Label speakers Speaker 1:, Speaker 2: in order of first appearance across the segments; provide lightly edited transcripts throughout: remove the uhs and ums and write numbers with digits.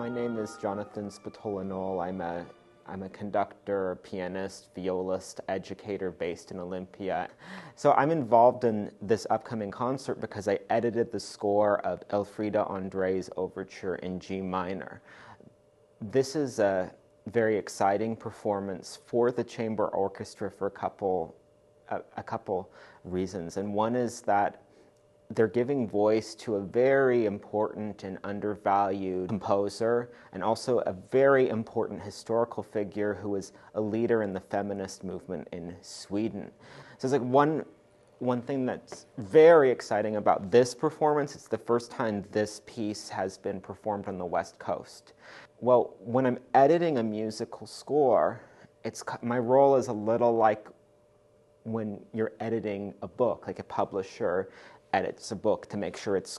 Speaker 1: My name is Jonathan Spatola-Knoll. I'm a conductor, pianist, violist, educator based in Olympia. So I'm involved in this upcoming concert because I edited the score of Elfrida Andrée's Overture in G minor. This is a very exciting performance for the chamber orchestra for a couple reasons. And one is that they're giving voice to a very important and undervalued composer, and also a very important historical figure who was a leader in the feminist movement in Sweden. So it's like one thing that's very exciting about this performance. It's the first time this piece has been performed on the West Coast. Well, when I'm editing a musical score, my role is a little like when you're editing a book, like a publisher edits a book to make sure it's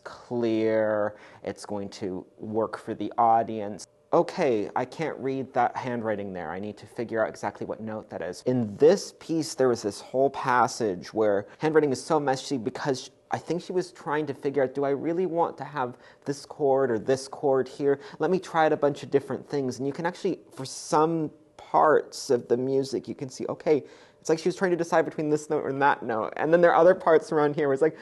Speaker 1: clear, it's going to work for the audience. Okay, I can't read that handwriting there. I need to figure out exactly what note that is. In this piece, there was this whole passage where handwriting is so messy because I think she was trying to figure out, do I really want to have this chord or this chord here? Let me try out a bunch of different things. And you can actually, for some parts of the music, you can see, okay, it's like she was trying to decide between this note and that note. And then there are other parts around here where it's like,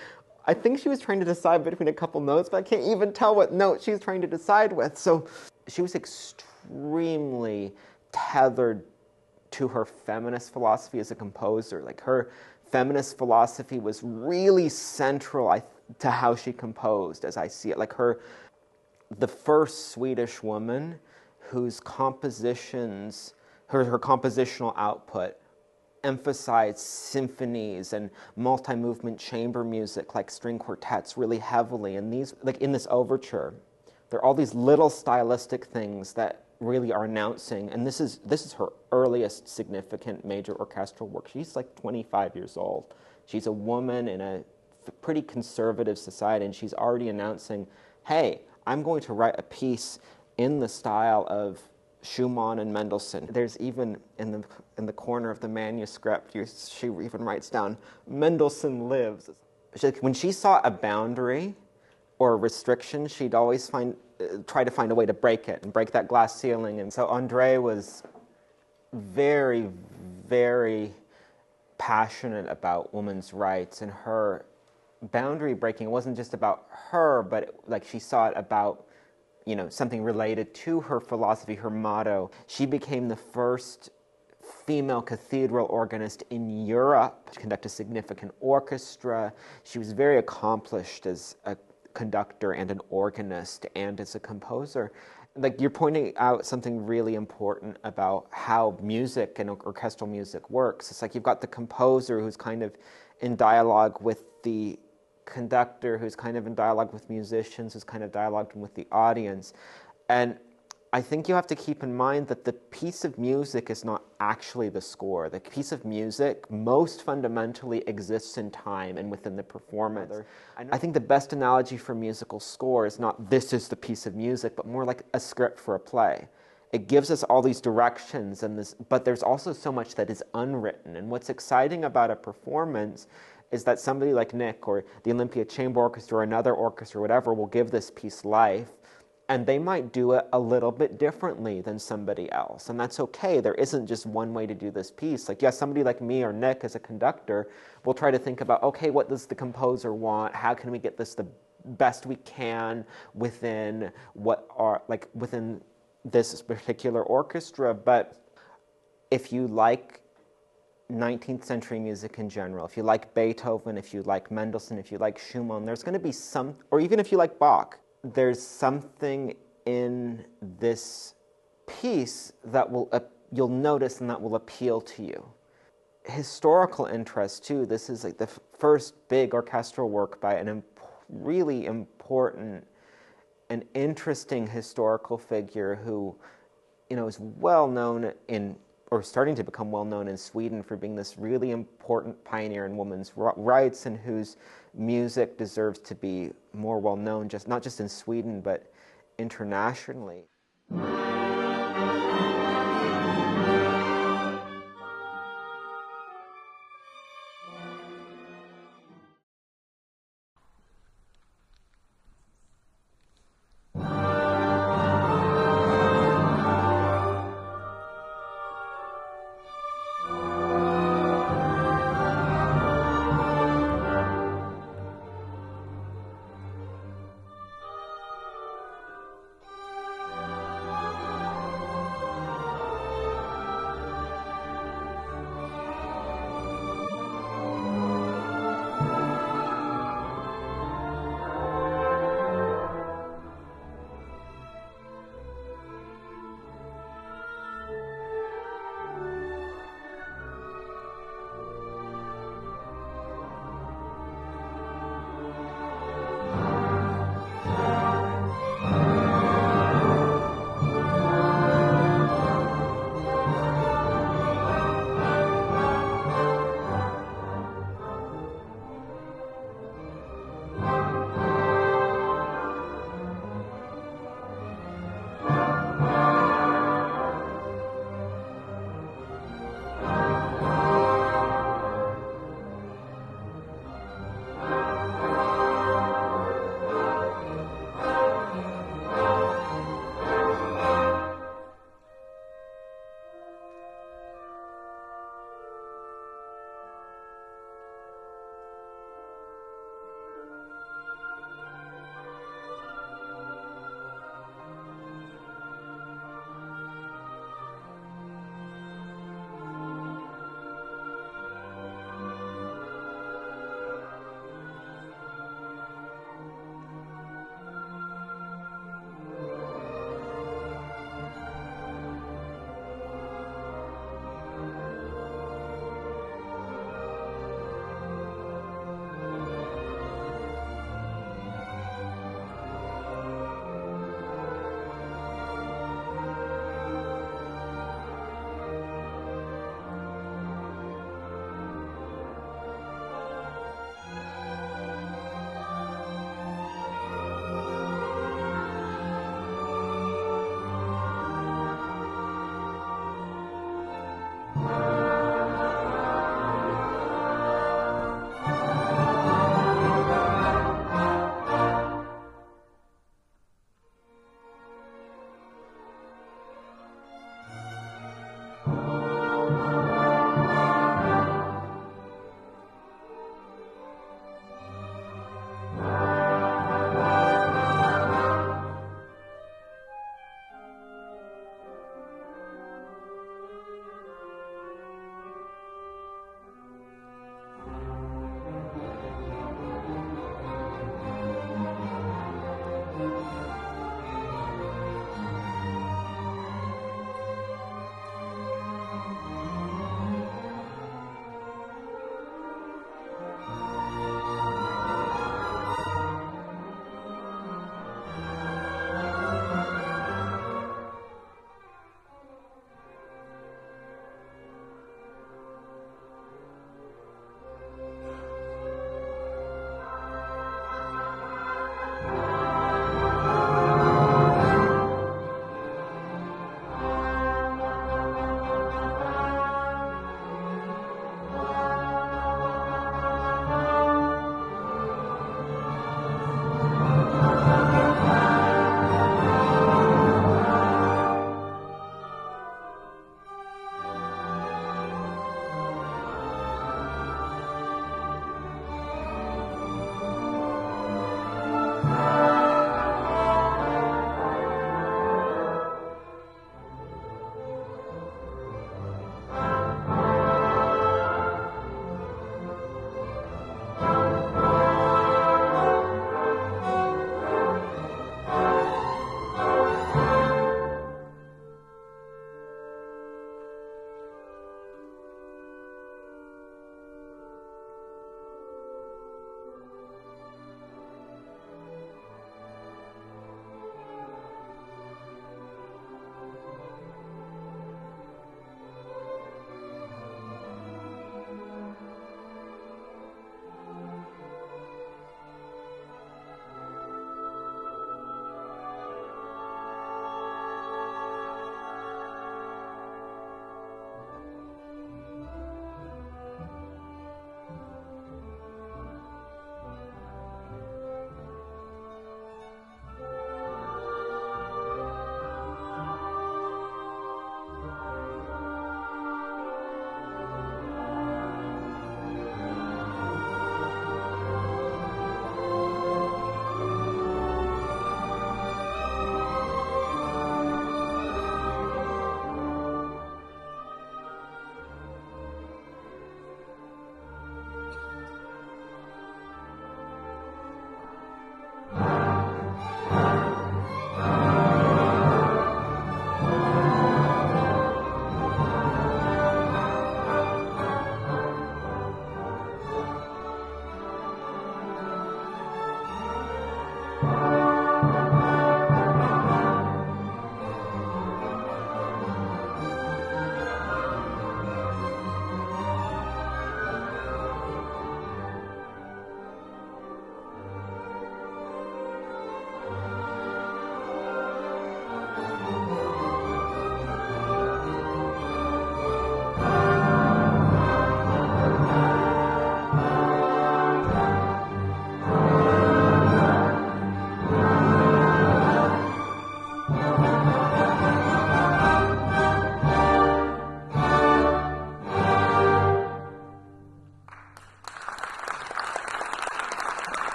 Speaker 1: I think she was trying to decide between a couple notes, but I can't even tell what note she's trying to decide with. So she was extremely tethered to her feminist philosophy as a composer. Like, her feminist philosophy was really central to how she composed, as I see it. Like, the first Swedish woman whose compositions, her compositional output emphasized symphonies and multi-movement chamber music like string quartets really heavily. And these, like in this overture, there are all these little stylistic things that really are announcing, and this is her earliest significant major orchestral work. She's like 25 years old. She's a woman in a pretty conservative society, and she's already announcing, hey, I'm going to write a piece in the style of Schumann and Mendelssohn. There's even in the corner of the manuscript, she even writes down, Mendelssohn lives. When she saw a boundary or a restriction, she'd always try to find a way to break it and break that glass ceiling. And so Andrée was very, very passionate about women's rights, and her boundary breaking wasn't just about her, but like she saw it about something related to her philosophy, her motto. She became the first female cathedral organist in Europe to conduct a significant orchestra. She was very accomplished as a conductor and an organist and as a composer. Like, you're pointing out something really important about how music and orchestral music works. It's like you've got the composer who's kind of in dialogue with the conductor, who's kind of in dialogue with musicians, who's kind of dialoguing with the audience. And I think you have to keep in mind that the piece of music is not actually the score. The piece of music most fundamentally exists in time and within the performance. I think the best analogy for musical score is not this is the piece of music, but more like a script for a play. It gives us all these directions, but there's also so much that is unwritten. And what's exciting about a performance is that somebody like Nick or the Olympia Chamber Orchestra or another orchestra or whatever will give this piece life, and they might do it a little bit differently than somebody else. And that's okay. There isn't just one way to do this piece. Like, yes, somebody like me or Nick as a conductor will try to think about, okay, what does the composer want? How can we get this the best we can within within this particular orchestra? But if you like 19th century music in general, if you like Beethoven, if you like Mendelssohn, if you like Schumann, there's going to be or even if you like Bach, there's something in this piece that you'll notice and that will appeal to you. Historical interest too. This is like the first big orchestral work by a really important and interesting historical figure who, is well known or starting to become well known in Sweden for being this really important pioneer in women's rights, and whose music deserves to be more well known, not just in Sweden, but internationally.